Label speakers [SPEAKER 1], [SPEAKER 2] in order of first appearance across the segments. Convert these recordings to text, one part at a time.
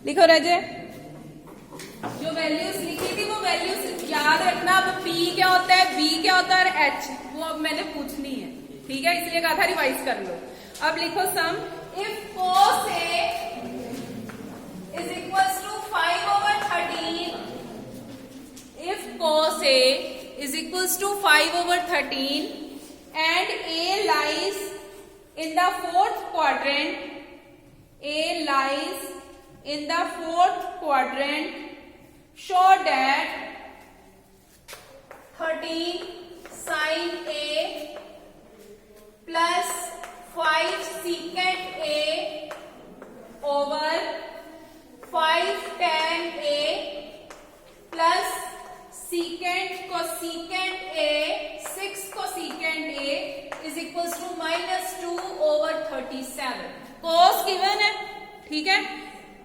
[SPEAKER 1] लिखो रजे, जो वैल्यूज लिखी थी वो वैल्यूज याद रखना। अब पी क्या होता है, बी क्या होता है और एच, वो अब मैंने पूछनी है, ठीक है, इसलिए कहा था रिवाइज कर लो। अब लिखो सम, if cos A is equals to 5/13, if cos A is equals to 5/13 and A lies in the fourth quadrant, A lies in the fourth quadrant, show that 13 sin A plus 5 secant A over 5 tan A plus secant cosecant A 6 cosecant A is equals to -2/37। cos given है, ठीक है,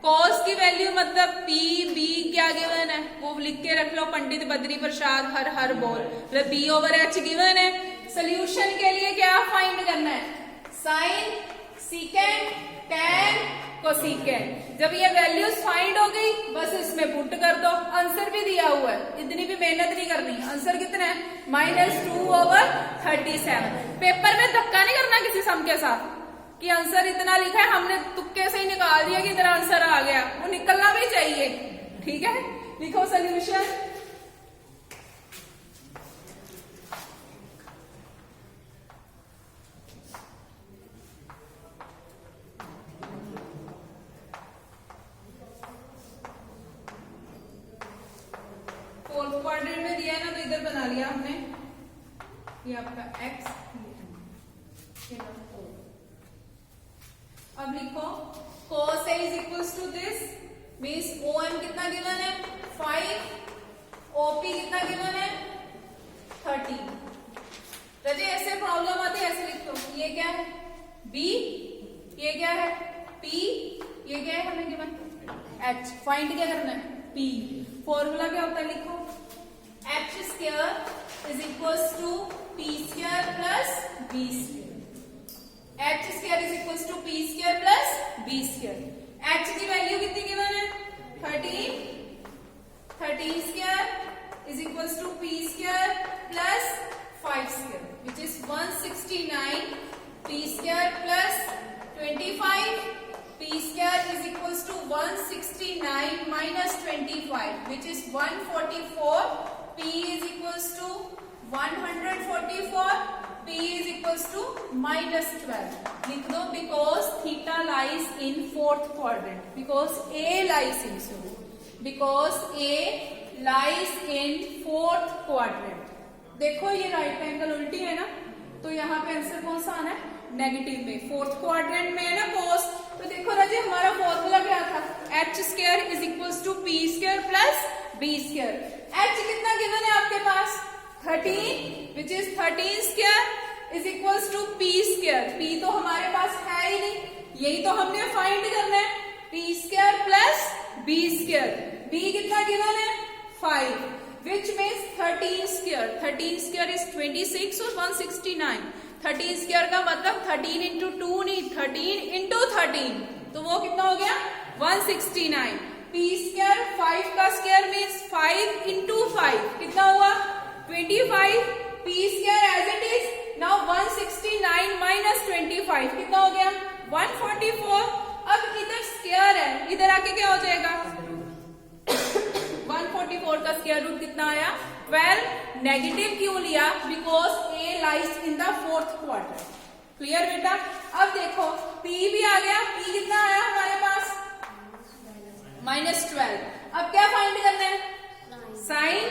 [SPEAKER 1] cos की value मतलब P B क्या given है वो लिख के रख लो, पंडित बद्री प्रसाद हर हर बोल, मतलब B/H गिवन है। सोल्यूशन के लिए क्या फाइंड करना है, साइन सीकेंट टैन कोसीकेंट। जब ये वैल्यूज फाइंड हो गई बस इसमें पुट कर दो, आंसर भी दिया हुआ है, इतनी भी मेहनत नहीं करनी। आंसर कितना है, -2/37। पेपर में धक्का नहीं करना किसी सम के साथ कि आंसर इतना लिखा है, हमने तुक्के से ही निकाल दिया कि इतना आंसर आ गया, वो निकलना भी चाहिए, ठीक है। लिखो सोल्यूशन, फोर्थ क्वाड्रेंट में दिया है ना, तो इधर बना लिया हमने, ये आपका x, अब लिखो cos A is equals to this means OM कितना गिवन है 5, OP कितना गिवन है 13। तो ऐसे प्रॉब्लम आती है, ऐसे लिखो, ये क्या है B, ये क्या है P, ये क्या है हमें गिवन H, फाइंड क्या करना है P। फॉर्मूला क्या होता है, लिखो H square is equals to P square plus B square. H square is equals to P square plus B square. H की वैल्यू कितनी गिवन है 13, 13 square is equals to P square plus 5 square which is 169, P square plus 25, P square is equals to 169 minus 25 which is 144, P is equals to 144, P is equals to -12। लिख दो because theta lies in fourth quadrant, because A lies in, because A lies in fourth quadrant। देखो ये right angle उल्टी है ना, तो यहाँ पे आंसर कौन सा आना है, नेगेटिव में, फोर्थ क्वाड्रेंट में है ना cos। तो देखो राजे हमारा फॉर्मूला क्या था, H square is equals to P square plus B square. H कितना गिवन है आपके पास 13 which is 13 square is equals to P square. P तो हमारे पास है ही नहीं, यही तो हमने फाइंड करना है, P square plus B square. B कितना गिवन है 5 which means 13 square, 13 square is 26 और 169। 13 स्क्वायर का मतलब 13 इंटू 2 नहीं, 13 इंटू 13, तो वो कितना हो गया 169। P स्क्वायर 5 का स्क्वायर मीन्स 5 इंटू 5 कितना हुआ 25, P square as it is. Now 169 minus 25 कितना हो गया 144। अब इधर स्क्वायर है, इधर आके क्या हो जाएगा 144 का स्क्वायर रूट कितना आया 12। नेगेटिव क्यों लिया, because A lies in the fourth quadrant. Clear बेटा। अब देखो P भी आ गया, P कितना आया हमारे पास -12। अब क्या फाइंड करना है, साइन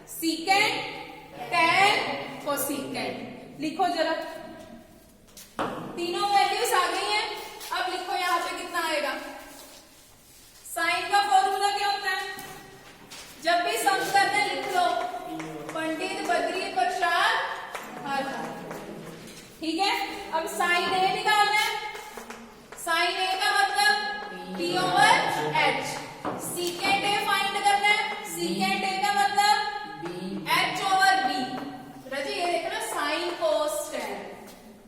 [SPEAKER 1] सीकेंट टैन कोसीकेंट। लिखो जरा, तीनों वैल्यूज आ गई हैं। अब लिखो यहाँ पे कितना आएगा, साइन का फॉर्मूला क्या होता है, जब भी सम करना लिख लो पंडित बद्री प्रसाद हर, ठीक है। अब साइन ए निकालना है, साइन ए का मतलब P/H, सीकेंट ए फाइंड करना है, सीकेंट ए का मतलब H/B। रजी ये देखना साइन कोस टैन,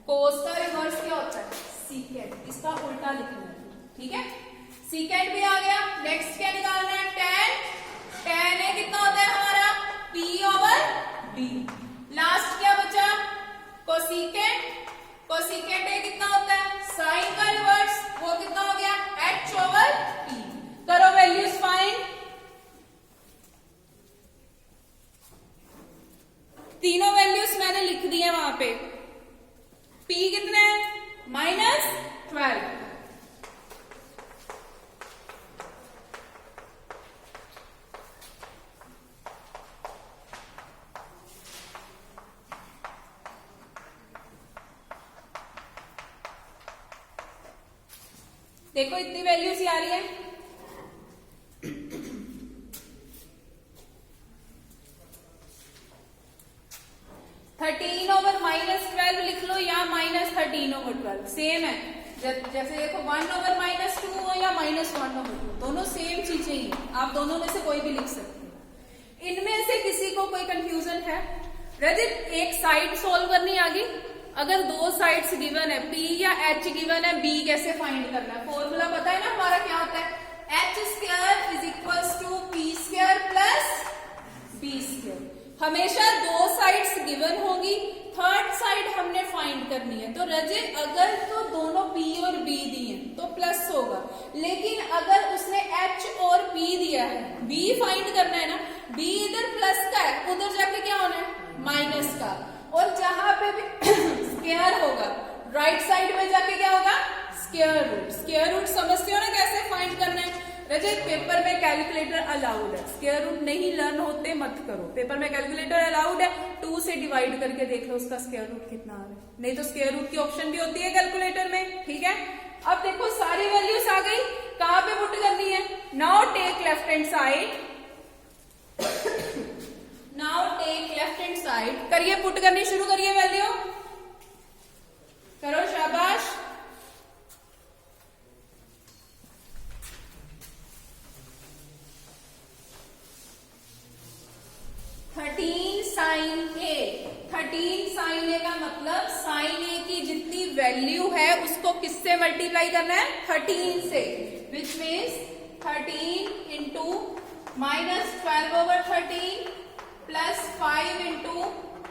[SPEAKER 1] कोस का रिवर्स क्या होता है सीकेंट, इसका उल्टा लिखना है, ठीक है। सीकेंट भी आ गया, नेक्स्ट क्या निकालना है, tan, tan ए कितना होता है हमारा p ओवर d। लास्ट क्या बचा, कोसिकेंट, कोसिकेंट ए कितना होता है साइन का रिवर्स, वो कितना हो गया h ओवर p। करो वैल्यूज फाइंड, तीनों वैल्यूज मैंने लिख दी है वहां पे। p कितना है -12, देखो इतनी वैल्यूज ही आ रही है। थर्टीन ओवर -12 लिख लो या -13 ओवर 12 सेम है। जैसे देखो 1 ओवर -2 हो या -1 ओवर 2, दोनों सेम चीजें ही, आप दोनों में से कोई भी लिख सकते हो। इनमें से किसी को कोई कंफ्यूजन है? रजित एक साइड सोल्व करनी आ गई, अगर दो साइड्स गिवन है p या h गिवन है, b कैसे फाइंड करना है? फॉर्मूला पता है ना हमारा क्या होता है, h² = p² प्लस b²। हमेशा दो साइड्स गिवन होगी, थर्ड साइड हमने फाइंड करनी है। तो रजित अगर तो दोनों p और b दिए तो प्लस होगा, लेकिन अगर उसने h और p दिया है, b फाइंड करना है ना, b इधर प्लस का है, उधर जाके क्या होना है माइनस का। और जहां पे भी स्क्वायर होगा, राइट साइड में जाके क्या होगा स्क्वायर रूट। स्क्वायर रूट समझते हो ना कैसे फाइंड करना है? रजित पेपर में कैलकुलेटर अलाउड है, स्क्वायर रूट नहीं लर्न होते मत करो, पेपर में कैलकुलेटर अलाउड है। 2 से डिवाइड करके देख लो उसका स्क्वायर रूट कितना आ रहा है, नहीं तो स्क्वायर रूट की ऑप्शन भी होती है कैलकुलेटर में, ठीक है। अब देखो सारी वैल्यूज आ गई, कहां पे पुट करनी है? Now take left hand side, now take left hand side, करिए पुट करनी शुरू करिए, वैल्यू करो, शाबाश। sin a, 13 sin a का मतलब sin a की जितनी वैल्यू है उसको किससे मल्टीप्लाई करना है 13 से, which means 13 into -12 over 13 plus 5 into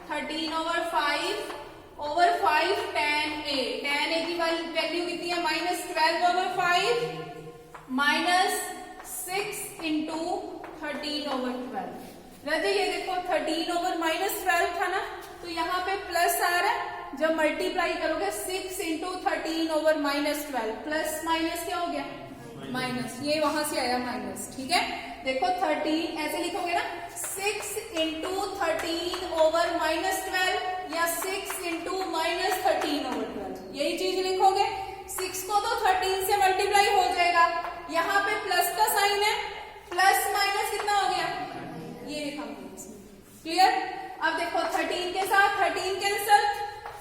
[SPEAKER 1] 13 over 5 tan a। tan a की वैल्यू कितनी है -12 ओवर 5 -6 इंटू 13 ओवर 12। रजे ये देखो 13 ओवर -12 था ना, तो यहाँ पे प्लस आ रहा है, जब मल्टीप्लाई करोगे 6 इंटू 13 ओवर -12, प्लस माइनस क्या हो गया माइनस, ये वहां से आया माइनस, ठीक है। देखो 13 ऐसे लिखोगे ना, 6 इंटू 13 ओवर -12 या 6 इंटू -13 ओवर 12, यही चीज लिखोगे। 6 को तो 13 से मल्टीप्लाई हो जाएगा, यहाँ पे प्लस का साइन है, प्लस माइनस कितना हो गया ये लिखा, क्लियर। अब देखो 13 के साथ 13 कैंसल,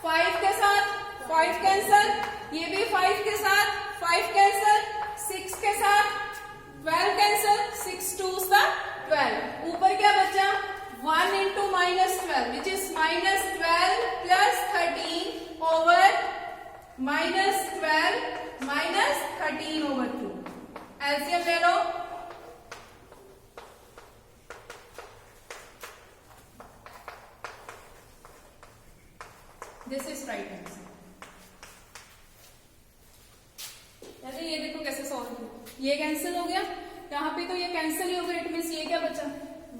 [SPEAKER 1] 5 के साथ 5 कैंसल, ये भी 5 के साथ 5 कैंसल, 6 के साथ 12 कैंसल, 6 2s 12, ऊपर क्या बचा 1 into -12 which is -12 plus 13 over -12 -13 over 2। LCM ले लो, दिस इज राइट आंसर। ये देखो कैसे सॉल्व किया, ये कैंसिल हो गया, यहाँ पे तो ये कैंसिल ही हो गया, इट मीन्स ये क्या बचा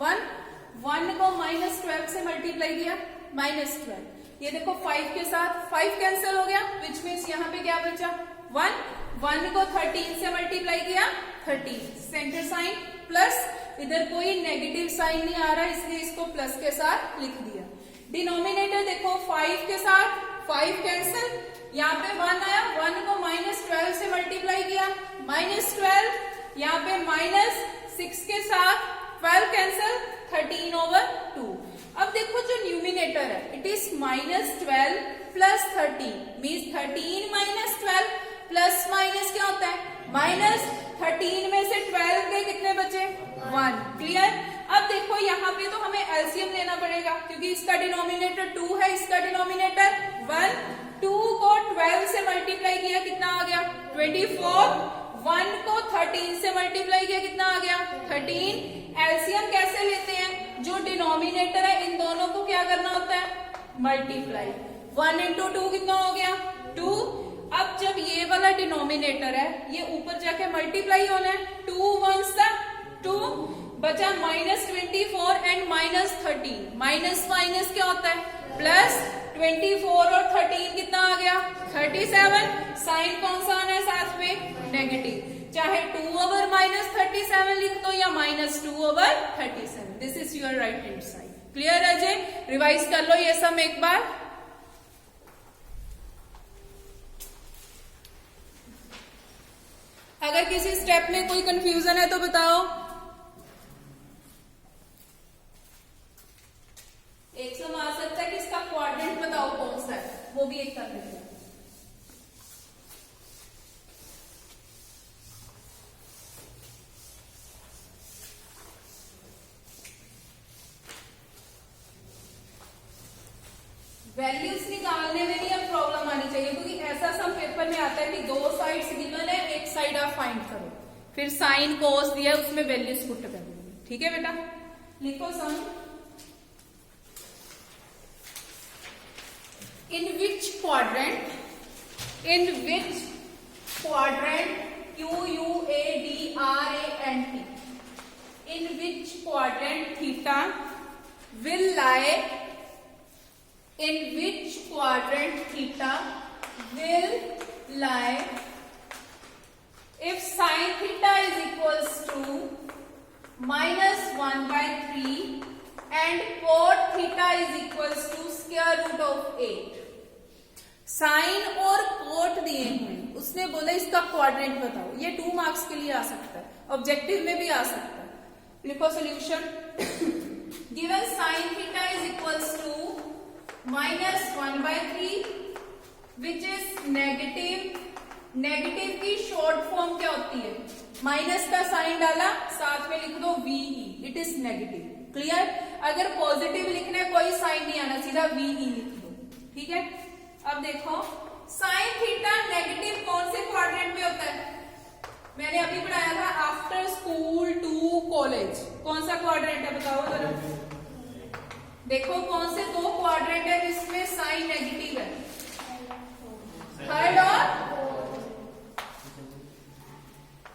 [SPEAKER 1] 1 को -12 से मल्टीप्लाई किया -12, ये देखो 5 के साथ 5 कैंसिल हो गया, विच मीन्स यहाँ पे क्या बचा 1 को 13 से मल्टीप्लाई किया 13, सेंटर साइन प्लस, इधर कोई नेगेटिव साइन नहीं आ रहा इसलिए इसको प्लस के साथ लिख दिया। डिनोमिनेटर देखो 5 के साथ 5 कैंसिल, यहाँ पे 1 आया, 1 को -12 से मल्टीप्लाई किया -12, यहाँ पे -6 के साथ 12 कैंसिल, 13 ओवर 2। अब देखो जो न्यूमिनेटर है it is -12 plus 13 means 13 -12 plus minus क्या होता है -13 में से 12 गए कितने बचे 1, क्लियर। अब देखो यहाँ पे तो हमें एलसीएम लेना पड़ेगा क्योंकि इसका डिनोमिनेटर 2 है, इसका डिनोमिनेटर 1, 2 को 12 से मल्टीप्लाई किया कितना आ गया 24, 1 को 13 से मल्टीप्लाई किया 13। एलसीएम कैसे लेते हैं, जो डिनोमिनेटर है इन दोनों को क्या करना होता है, मल्टीप्लाई। 1 इंटू 2 कितना हो गया, 2। अब जब ये वाला डिनोमिनेटर है ये ऊपर जाके मल्टीप्लाई होना है, 2 1s 2, बचा -24 एंड -13। माइनस माइनस क्या होता है प्लस, 24 और 13 कितना आ गया 37। साइन कौन सा आना है साथ में, नेगेटिव। चाहे 2/-37 लिख दो या -2/37। This is your right hand side. Clear है जी, रिवाइज कर लो ये सब एक बार। अगर किसी स्टेप में कोई कंफ्यूजन है तो बताओ। एक सम आ सकता है कि इसका क्वाड्रेंट बताओ कौन सा है, वो भी एक कर लेते हैं। वैल्यूज निकालने में नहीं अब प्रॉब्लम आनी चाहिए, क्योंकि ऐसा सम पेपर में आता है कि 2 साइड्स गिवन है, एक साइड आप फाइंड करो, फिर साइन कोस दिया उसमें वैल्यूज पुट कर देंगे। ठीक है बेटा, लिखो सम। In which quadrant QUADRANT, in which quadrant theta will lie, in which quadrant theta will lie if sin theta is equals to -1/3 and cot theta is equals to square root of 8। Sign और coat दिए हुए, उसने बोला इसका quadrant बताओ। ये 2 marks के लिए आ सकता है, ऑब्जेक्टिव में भी आ सकता है। लिखो solution. Given sine theta is equals to -1/3 which is negative. Negative की शॉर्ट फॉर्म क्या होती है, माइनस का साइन डाला साथ में लिख दो VE, it is negative. Clear. अगर पॉजिटिव लिखना है कोई साइन नहीं आना, सीधा VE लिख दो। ठीक है, अब देखो साइन थीटा नेगेटिव कौन से क्वाड्रेंट में होता है, मैंने अभी पढ़ाया था आफ्टर स्कूल टू कॉलेज। कौन सा क्वाड्रेंट है बताओ जरा। देखो कौन से 2 क्वाड्रेंट है जिसमें साइन नेगेटिव है, थर्ड और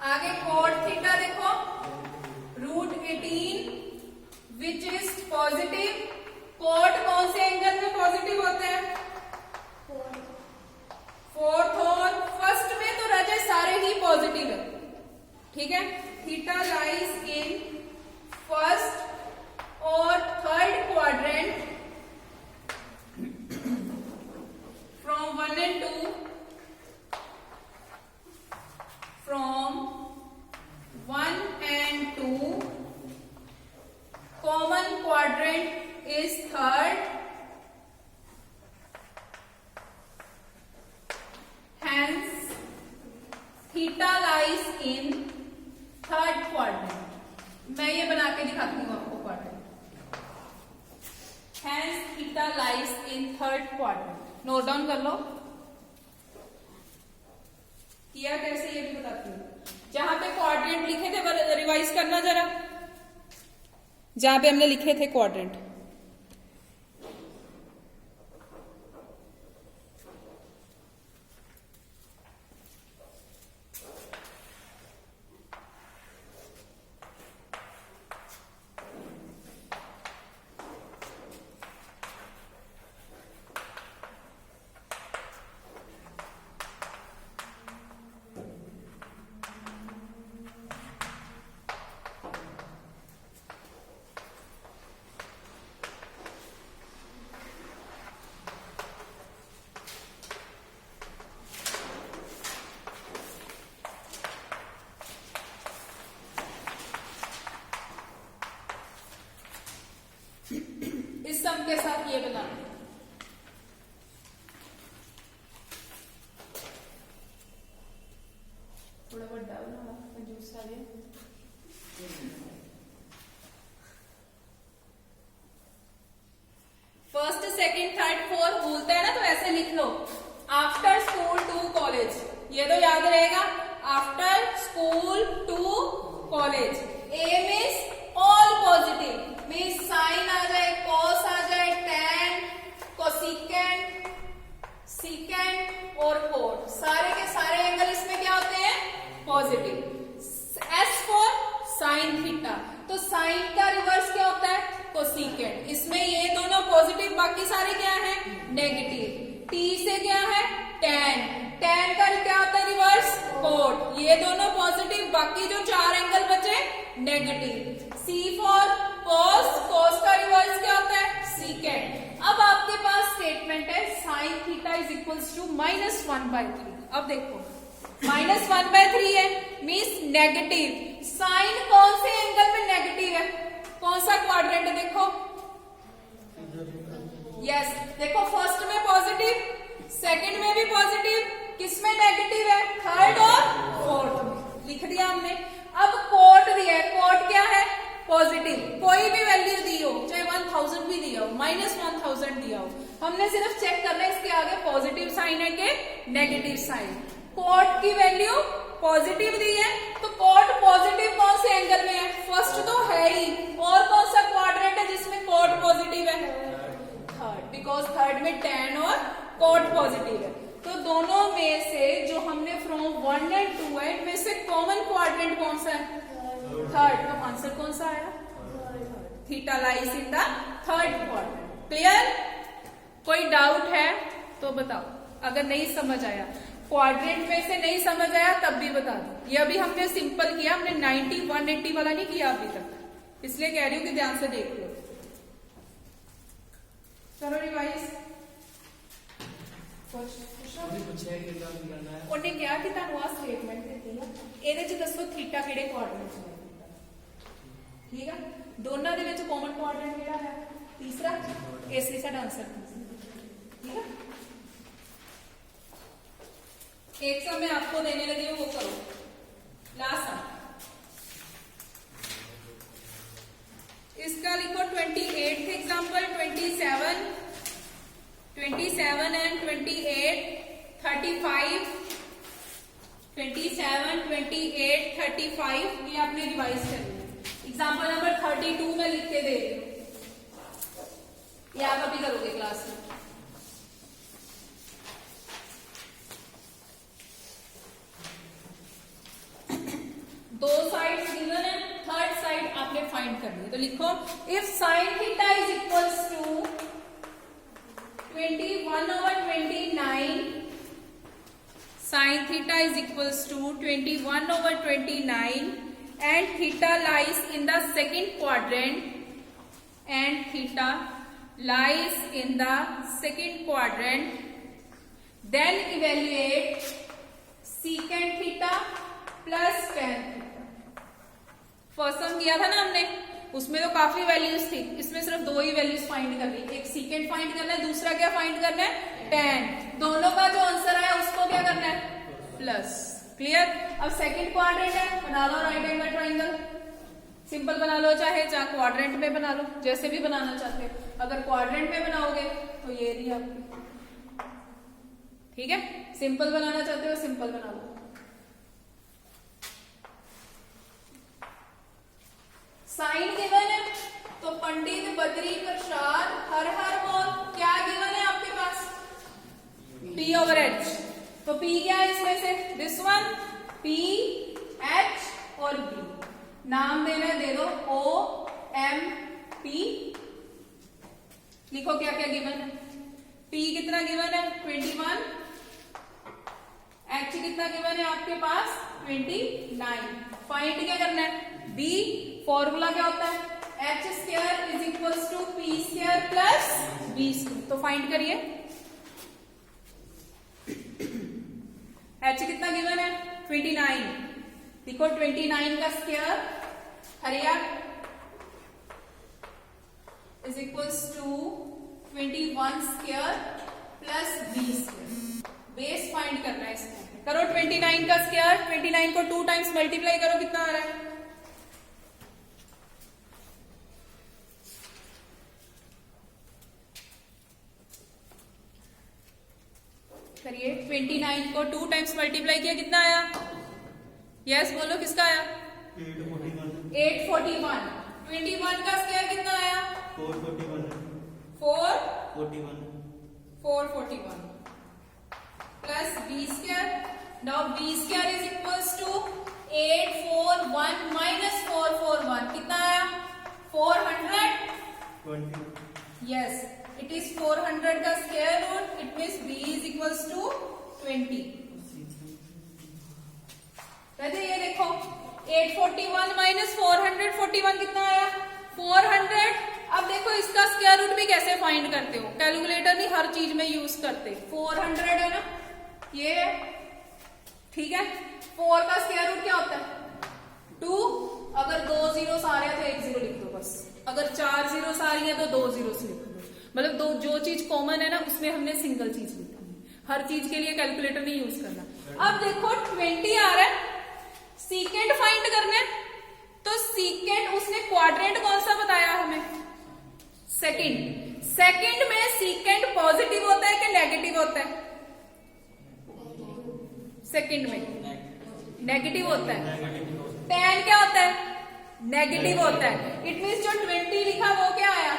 [SPEAKER 1] आगे कॉट थीटा देखो √18 विच इज पॉजिटिव। कॉट कौन से एंगल में पॉजिटिव होता है, फोर्थ और फर्स्ट में तो राजा सारे ही पॉजिटिव है। ठीक है, थीटा लाइज इन फर्स्ट और third quadrant from 1 and 2, from 1 and 2 common quadrant is third, hence theta lies in third quadrant। मैं ये बना के दिखाती हूँ आपको quadrant. hence theta lies in third quadrant। Note down कर लो, किया कैसे ये भी बताती हूँ। जहां पे क्वाड्रेंट लिखे थे रिवाइज करना जरा, जहां पे हमने लिखे थे क्वाड्रेंट। इस सम के साथ ये बनाना है। थोड़ा बड़ा बना कंजूस सा ये। फर्स्ट सेकंड थर्ड फोर्थ बोलते हैं ना, तो ऐसे लिख लो आफ्टर स्कूल टू कॉलेज। ये तो याद रहेगा, आफ्टर स्कूल टू कॉलेज। ए साइन का रिवर्स क्या होता है? कोसेकेंट। इसमें ये दोनों पॉजिटिव, बाकी सारे क्या है? नेगेटिव। t से क्या है? tan। tan का क्या होता है रिवर्स? कोट। ये दोनों पॉजिटिव, बाकी जो 4 एंगल बचे negative. c for cos। cos का रिवर्स क्या होता है? सेकेंट। अब आपके पास स्टेटमेंट है sine theta is equals to -1/3। अब देखो -1/3 है मीन्स नेगेटिव। साइन कौन से एंगल में नेगेटिव है? कौन सा क्वाड्रेंट है? देखो यस, देखो फर्स्ट में पॉजिटिव, सेकंड में भी पॉजिटिव, किसमें नेगेटिव है? थर्ड और फोर्थ में। लिख दिया हमने। अब कोट दिया है, कोट क्या है? पॉजिटिव। कोई भी वैल्यू दी हो, चाहे 1000 भी दिया हो, -1000 दिया हो, हमने सिर्फ चेक करना है इसके आगे पॉजिटिव साइन है कि नेगेटिव साइन। कोट की वैल्यू पॉजिटिव दी है, तो कोट पॉजिटिव कौन से एंगल में है? फर्स्ट तो है ही, और कौन सा क्वाड्रेंट है जिसमें कोट पॉजिटिव है? थर्ड, बिकॉज थर्ड में tan और कोट पॉजिटिव है। तो दोनों में से जो हमने फ्रॉम 1 एंड 2 है, इनमें से कॉमन क्वाड्रेंट कौन सा है? थर्ड। तो आंसर कौन सा आया? Theta lies in the third quadrant. Clear? कोई डाउट है तो बताओ, अगर नहीं समझ आया, क्वाड्रेंट में से नहीं समझ आया तब भी बता दो। ये अभी हमने सिंपल किया, हमने 90 180 वाला नहीं किया अभी तक, इसलिए कह रही हूं कि ध्यान से देख लो। चलो रिवाइज। ਉਹਨੇ ਕਿਹਾ ਕਿ ਤੁਹਾਨੂੰ ਆ ਸਟੇਟਮੈਂਟ ਦਿੱਤੀ ਹੈ, ਇਹਦੇ ਚ ਦੱਸੋ ਥੀਟਾ ਕਿਹੜੇ ਕੁਆਡਰੈਂਟ ਚ ਹੈ? ਠੀਕ ਹੈ, ਦੋਨਾਂ ਦੇ ਵਿੱਚ ਕਾਮਨ ਕੁਆਡਰੈਂਟ ਕਿਹੜਾ ਹੈ? तीसरा। ਇਸ ਲਈ ਸਾਡਾ ਆਨਸਰ ठीक है। एक सम मैं आपको देने लगी हूं, वो करो लास्ट सम। इसका लिखो 28th एग्जाम्पल, 27 एंड 28, 35, 27, 28, 35 ये आपने रिवाइज करनी है। एग्जाम्पल नंबर 32 में लिख के दे रही हूं, ये आप अभी करोगे क्लास में। दो साइड गिवन है, थर्ड साइड आपने फाइंड करनी है। तो लिखो if sine theta is equals to 21/29, sine theta is equals to 21/29 and theta lies in the second quadrant, and theta lies in the second quadrant, then evaluate secant theta plus tan theta. First sum किया था ना हमने, उसमें तो काफी values थी, इसमें सिर्फ 2 ही वैल्यूज फाइंड करनी, एक सेकेंड फाइंड करना है, दूसरा क्या फाइंड करना है? tan। दोनों का जो आंसर आया उसको क्या करना है? प्लस। क्लियर? अब सेकेंड क्वाड्रेंट है, बना लो राइट एंगल ट्राइंगल। सिंपल बना लो, चाहे क्वाड्रेंट में बना लो, जैसे भी बनाना चाहते हो। अगर क्वाड्रेंट में बनाओगे तो ये रही आपकी, ठीक है। सिंपल बनाना चाहते हो सिंपल बना लो। साइन गिवन है तो पंडित बद्री प्रसाद हर हर बोल, क्या गिवन है आपके पास? P over H। तो P क्या है इसमें से? दिस वन, P, H और B। नाम देना दे दो O, M, P। लिखो क्या क्या गिवन है। P कितना गिवन है? 21। H कितना गिवन है आपके पास? 29। फाइंड क्या करना है? B। फॉर्मूला क्या होता है? H square is equals to P square plus B square. तो फाइंड करिए, एच कितना गिवन है? 29। देखो 29 का स्क्वायर हरिया is equals to 21 square plus B square. Base find करना है इसमें। करो 29 का स्क्वायर, 29 को 2 टाइम्स मल्टीप्लाई करो, कितना आ रहा है? करिए, 29 को 2 टाइम्स मल्टीप्लाई किया, कितना आया? यस बोलो, किसका आया? 841। 21 का स्क्वायर कितना आया? 441 plus B square. Now B square is equals to 841 minus 441, कितना आया? यस इट इज 400 का square root, it means b is equals to 20। वैसे ये देखो 841 माइनस 441 कितना आया 400। अब देखो इसका स्क्वायर रूट भी कैसे फाइंड करते हो, कैलकुलेटर नहीं हर चीज में यूज करते। 400 है ना ये, ठीक है। 4 का स्क्वायर रूट क्या होता है 2। अगर 2 जीरो आ रहे हैं तो 1 जीरो लिख दो बस, अगर 4 जीरो आ रही है तो 2 जीरो लिख दो। मतलब दो जो चीज कॉमन है ना उसमें हमने सिंगल चीज लिखा है, हर चीज के लिए कैलकुलेटर नहीं यूज करना। अब देखो 20 आ रहा है, सीकेंड फाइंड करना है, तो सीकेंड उसने क्वाड्रेंट कौन सा बताया हमें सेकंड। सेकंड में सीकेंड पॉजिटिव होता है कि नेगेटिव होता है, सेकंड में नेगेटिव होता है। 10 क्या होता है नेगेटिव होता है, इट मीन्स जो 20 लिखा वो क्या आया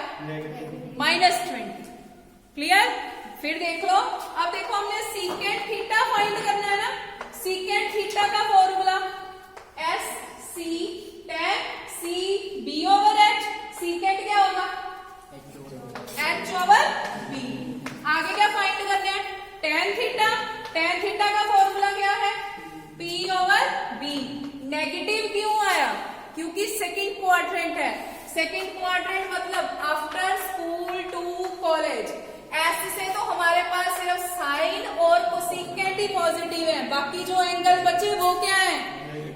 [SPEAKER 1] -20। क्लियर। फिर देख लो, अब देखो हमने सीकेंड थीटा फाइंड करना है ना, सीकेंड थीटा का formula SC tan CB/H। Secant क्या होगा H/B। आगे क्या फाइंड करना है tan थीटा, tan थीटा का फॉर्मूला क्या है P/B। नेगेटिव क्यों आया क्योंकि सेकंड क्वाड्रेंट है, सेकंड क्वाड्रेंट मतलब after school to college. S से तो हमारे पास सिर्फ साइन और कोसेकेंट ही पॉजिटिव है, बाकी जो एंगल बचे वो क्या है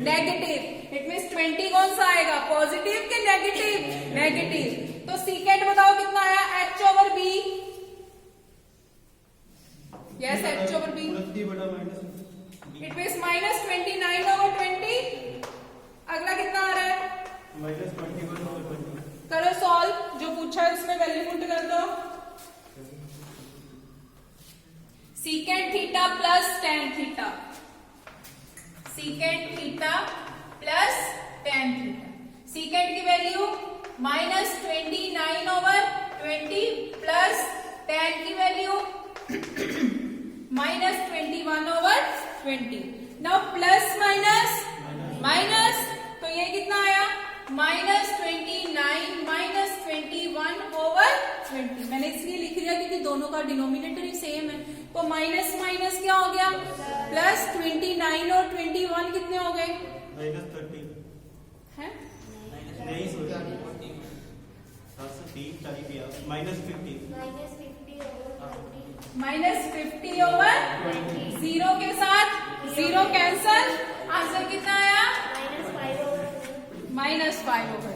[SPEAKER 1] नेगेटिव। इट मीन्स 20 कौन सा आएगा पॉजिटिव के नेगेटिव नेगेटिव। तो सीकेंट बताओ कितना आया H/B। Yes H/B। It means -29/20। अगला कितना आ रहा है
[SPEAKER 2] -21/20।
[SPEAKER 1] करो सॉल्व, जो पूछा है उसमें वैल्यू पुट कर दो। Secant theta plus tan theta, secant theta plus tan theta. Secant की वैल्यू -29/20 प्लस tan की value -21/20। Now plus minus minus, तो ये कितना आया -29 -21/20। मैंने इसलिए लिख दिया क्योंकि दोनों का डिनोमिनेटर ही सेम है, तो माइनस माइनस क्या हो गया प्लस 29 और 21 कितने हो गए
[SPEAKER 2] -30
[SPEAKER 1] हैं
[SPEAKER 2] नहीं सोचा
[SPEAKER 1] -50/20। जीरो के साथ जीरो कैंसल, आंसर कितना आया -5/2।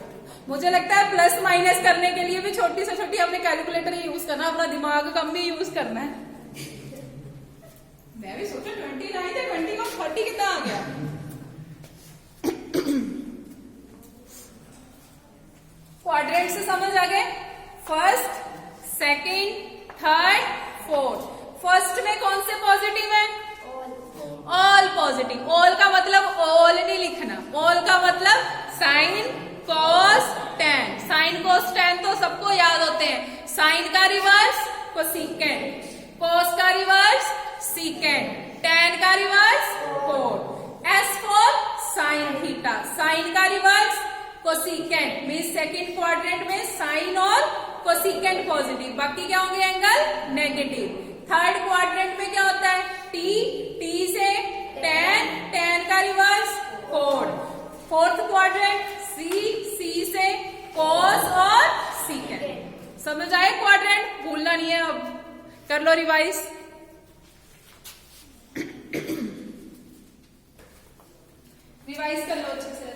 [SPEAKER 1] मुझे लगता है प्लस माइनस करने के लिए भी छोटी से छोटी हमने कैलकुलेटर ही यूज करना, अपना दिमाग कम भी यूज करना है। मैं भी सोचा 29 थे, 20 को 30 कितना आ गया। क्वाड्रेंट से समझ आ गए, first second third fourth. First में कौन से पॉजिटिव है ऑल पॉजिटिव। ऑल का मतलब ऑल नहीं लिखना, ऑल का मतलब sine cos tan. Sine cos tan तो सबको याद होते हैं, साइन का रिवर्स कोसेकेंट, कॉस का रिवर्स सीकेंट, टैन का reverse cot. S for sine theta, sine का reverse cosecant, means second quadrant में साइन और कोसेकेंट पॉजिटिव, बाकी क्या होंगे एंगल नेगेटिव। थर्ड क्वाड्रेंट में क्या होता है टी, टी से टैन, टैन का रिवर्स कोट। फोर्थ क्वाड्रेंट सी, सी से कॉस और सीकेंट। समझ आए क्वाड्रेंट, भूलना नहीं है। अब कर लो रिवाइज। रिवाइज कर लो अच्छे से।